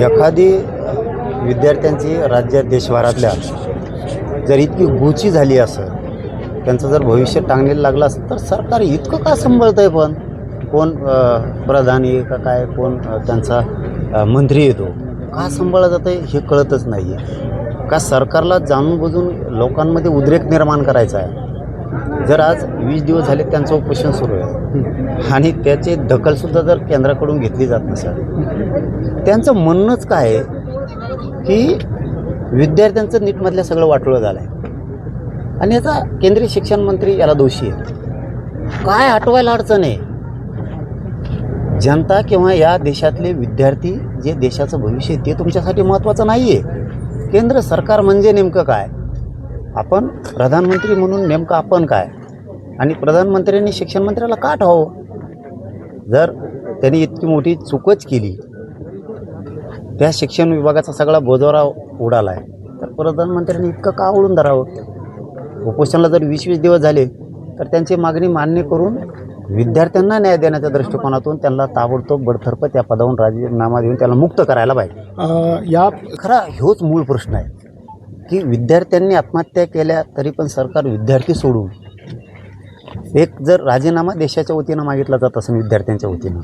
एखादी विद्यार्थ्यांची राज्यात देशभरातल्या जर इतकी गुची झाली असं, त्यांचं जर भविष्य टांगलेलं लागलं असतं तर सरकार इतकं का सांभाळतं आहे? पण कोण प्रधान आहे का काय, कोण त्यांचा मंत्री येतो का सांभाळलं जातं आहे हे कळतच नाही आहे. का सरकारला जाणून बुजून लोकांमध्ये उद्रेक निर्माण करायचा आहे. जर आज 20 दिवस झाले त्यांचं उपोषण सुरू आहे आणि त्याची दखलसुद्धा जर केंद्राकडून घेतली जात नसेल, त्यांचं म्हणणंच काय आहे की विद्यार्थ्यांचं नीटमधल्या सगळं वाटोळं झालं आहे आणि याचा केंद्रीय शिक्षण मंत्री याला दोषी आहे. काय हटवायला अडचण आहे? जनता किंवा या देशातले विद्यार्थी जे देशाचं भविष्य आहे ते तुमच्यासाठी महत्त्वाचं नाही आहे. केंद्र सरकार म्हणजे नेमकं काय? आपण प्रधानमंत्री म्हणून नेमकं आपण काय? आणि प्रधानमंत्र्यांनी शिक्षण मंत्र्याला का ठेवावं? जर त्यांनी इतकी मोठी चूकच केली, त्या शिक्षण विभागाचा सगळा बोजवारा उडाला आहे, तर प्रधानमंत्र्यांनी इतकं का ओढून धरावं? उपोषणाला जर 20-20 दिवस झाले तर त्यांची मागणी मान्य करून विद्यार्थ्यांना न्याय देण्याच्या दृष्टिकोनातून त्यांना ताबडतोब बडतर्फ त्या पदावरून राजीनामा देऊन त्याला मुक्त करायला पाहिजे. या खरा ह्योच मूळ प्रश्न आहे की विद्यार्थ्यांनी आत्महत्या केल्या तरी पण सरकार विद्यार्थी सोडून एक जर राजीनामा देशाच्या वतीनं मागितला जात असेल विद्यार्थ्यांच्या वतीनं,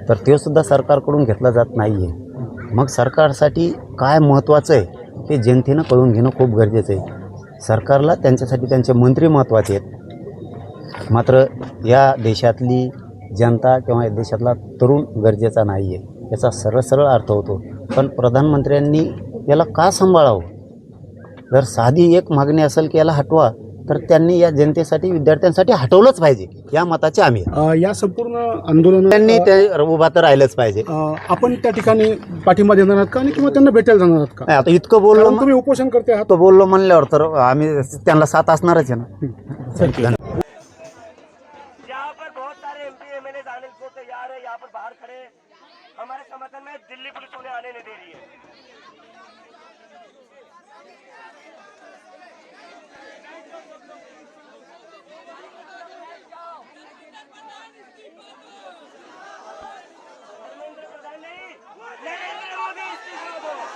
तर ते सुद्धा सरकारकडून घेतला जात नाही आहे. मग सरकारसाठी काय महत्त्वाचं आहे ते जनतेनं कळून घेणं खूप गरजेचं आहे. सरकारला त्यांच्यासाठी त्यांचे मंत्री महत्त्वाचे आहेत, मात्र या देशातली जनता किंवा या देशातला तरुण गरजेचा नाही आहे. याचा सरळ सरळ अर्थ होतो. पण प्रधानमंत्र्यांनी याला का सांभाळावं? जर साधी एक मागणी असेल की याला हटवा, तर त्यांनी या जनतेसाठी विद्यार्थ्यांसाठी हटवलंच पाहिजे या मताचे आम्ही. या संपूर्ण आंदोलन त्यांनी ते उभा तर राहिलंच पाहिजे. आपण त्या ठिकाणी पाठिंबा देणार आहात का आणि किंवा त्यांना भेटायला जाणार आहात का? नाही, आता इतकं बोललो, तुम्ही उपोषण करते आहात, तो बोललो म्हणल्यावर तर आम्ही त्यांना साथ असणारच आहे ना. यहाँ पर बहुत सारे एमपी एमएलए आने को तैयार है, यहाँ पर बाहर खड़े हमारे समर्थन में। दिल्ली पुलिस उन्हें आने नहीं दे रही है। धर्मेंद्र प्रधान नहीं, नरेंद्र मोदी इस्तीफा दो।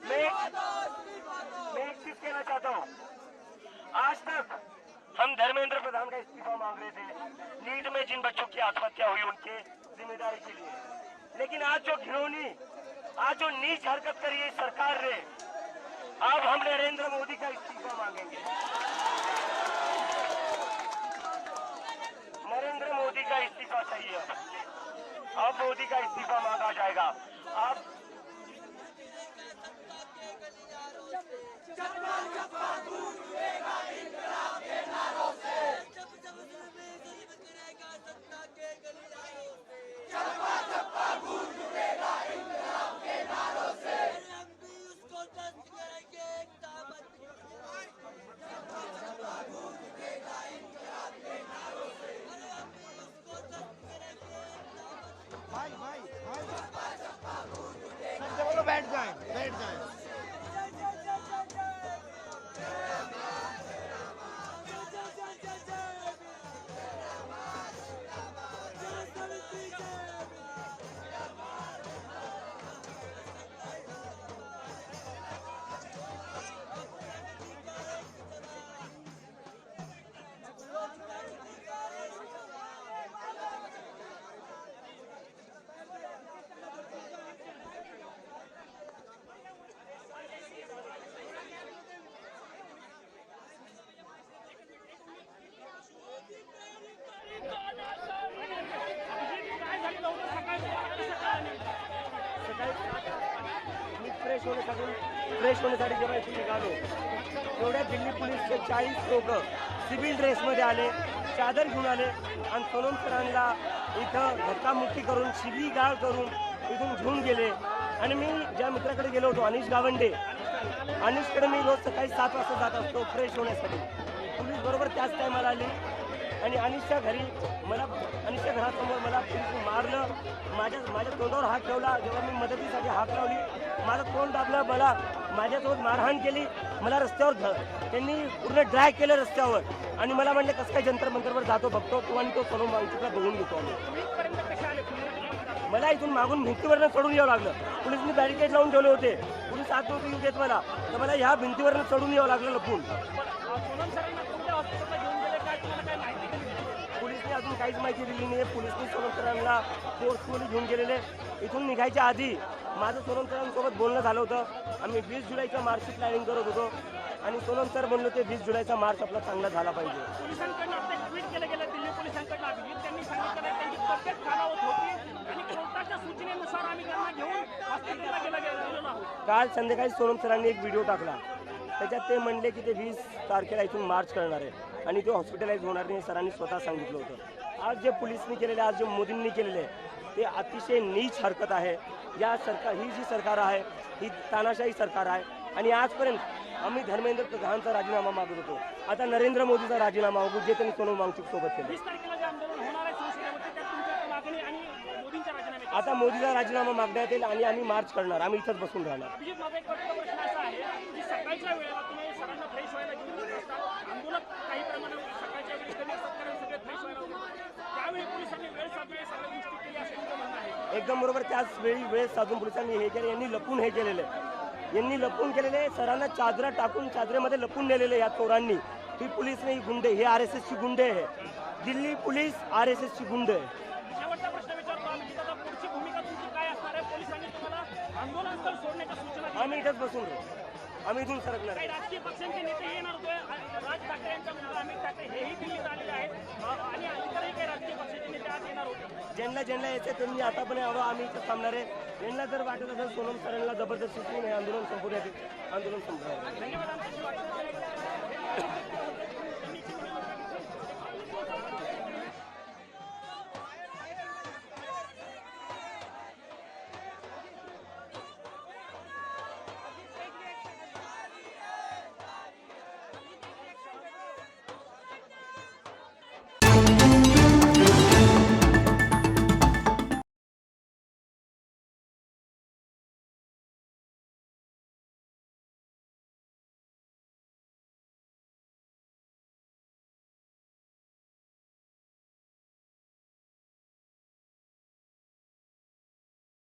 मैं एक चीज कहना चाहता हूँ, आज तक हम धर्मेंद्र प्रधान का इस्तीफा मांग रहे थे नीट में जिन बच्चों की आत्महत्या हुई उनके जिम्मेदारी के लिए, लेकिन आज जो घिनौनी, आज जो नीच हरकत करी है सरकार ने, अब हम नरेंद्र मोदी का इस्तीफा मांगेंगे। नरेंद्र मोदी का इस्तीफा चाहिए। अब मोदी का इस्तीफा मांगा जाएगा। अब बैठ जाए। मी फ्रेश होण्यासाठी जेव्हा इथे निघालो तेवढ्या दिल्ली पोलीसचे 40 लोक सिव्हिल ड्रेसमध्ये आले, चादर घेऊन आले आणि सोनम सरांना इथं धक्कामुक्की करून शिवीगाळ करून इथून घेऊन गेले. आणि मी ज्या मित्राकडे गेलो होतो अनिश गावंडे, अनिशकडे मी रोज सकाळी 7 वाजता जात असतो फ्रेश होण्यासाठी. पोलीस बरोबर त्याच टायमाला आली आणि अनिशच्या घरासमोर मला पोलिसने मारलं. माझ्या तोंडावर हात ठेवला. जेव्हा मी मदतीसाठी हात लावली माझं तोंड दाबलं. मला माझ्यासोबत मारहाण केली. मला रस्त्यावर त्यांनी पूर्ण ड्रॅग केलं रस्त्यावर आणि मला म्हणले कसं काय जंतर मंतरवर जातो बघतो तू आणि तो सोनम वांगचुकला बघून घेतो आम्ही. मला इथून मागून भिंतीवरनं चढून यावं लागलं. पोलिसनी बॅरिकेड लावून ठेवले होते. पोलीस आत नव्हते येऊ देत मला, तर मला ह्या भिंतीवरनं चढून यावं लागलं लपून. पोलिसने अजून काहीच माहिती दिली नाही. पोलिसने सोनम सरांना फोर्सफुली घेऊन गेलेले. इथून निघायच्या आधी माझं सोनम सरांसोबत बोलणं झालं होतं. आम्ही 20 जुलैचा मार्चची प्लॅनिंग करत होतो आणि सोनम सर म्हणलो ते 20 जुलैचा मार्च आपला चांगला झाला पाहिजे. पोलिसांकडून आता ट्विट केलं गेलं दिल्ली पोलिसांकडून अभिजित त्यांनी सांगितलं त्यांची तब्येत खालावत होती आणि कोर्टाच्या सूचनेनुसार आम्ही त्यांना घेऊन हॉस्पिटलला गेलेलो आहोत. काल संध्याकाळी सोनम सरांनी एक व्हिडिओ टाकला. त्याच्यात ते म्हणले की ते 20 तारखेला इथून मार्च करणार आहे आणि ते हॉस्पिटलाइज होणार नाही सरांनी स्वतः सांगितलं होतं. आज जे पोलिसनी केलेले आज जे मोदींनी केलेले ते अतिशय नीच हरकत आहे. ही जी सरकार आहे ही तानाशाही सरकार आहे आणि आजपर्यंत आम्ही धर्मेंद्र प्रधानचा राजीनामा मागत होतो. आता नरेंद्र मोदीचा राजीनामा मागू जे त्यांनी सोनम वांगचुक सोबत केलं. 20 तारखेला जे आंदोलन होणार आहे संसदेमध्ये त्यात तुमच्या मागणी आणि मोदींच्या राजीनाम्याची. आता मोदीचा राजीनामा मागण्यात येईल आणि आम्ही मार्च करणार. आम्ही इथंच बसून राहणार. अभिजित माझा एक प्रश्न असा आहे की सकाळच्या वेळेला तुम्ही सरांना फ्रेश व्हायला घेऊन येत असता. आंदोलक काही प्रमाणात सकाळच्या वेळी कमी असतात कारण सगळे फ्रेश व्हायला होते. त्यावेळी पोलिसांनी वेळ साधली सगळ्या गोष्टी केली असं तुमचं म्हणणं आहे. एकदम बरोबर. त्याच वेळी वेळ साधून पोलिसांनी हे केले. यांनी लपून हे केलेलं आहे. यांनी लपून केलेले सरांना चादरा टाकून चादरेमध्ये लपून नेलेले या चोरांनी. ही पोलीस नाही गुंडे, हे RSSची गुंडे आहे. दिल्ली पोलीस RSSची गुंडे आहे. शेवटचा प्रश्न विचारतो आम्ही आता पुढची भूमिका तुमची काय असणार आहे? पोलिसांनी तुम्हाला आंदोलनस्थळ सोडण्याच्या सूचना दिल्या. आम्ही इथंच बसून राहू. आम्ही इथून सरकणार. काही राजकीय पक्षांचे नेते येणार होते. राज ठाकरे यांचा मुलगा अमित ठाकरे हेही दिल्लीत आलेले आहेत आणि इतरही काही राजकीय पक्षाचे नेते आज येणार होते. ज्यांना यायचं त्यांनी आतापर्यंत यावं. आम्ही इथं थांबणार आहे. यांना जर वाटत असेल सोनम सरांना जबरदस्ती आंदोलन संपवण्यात आंदोलन संपवणार. धन्यवाद.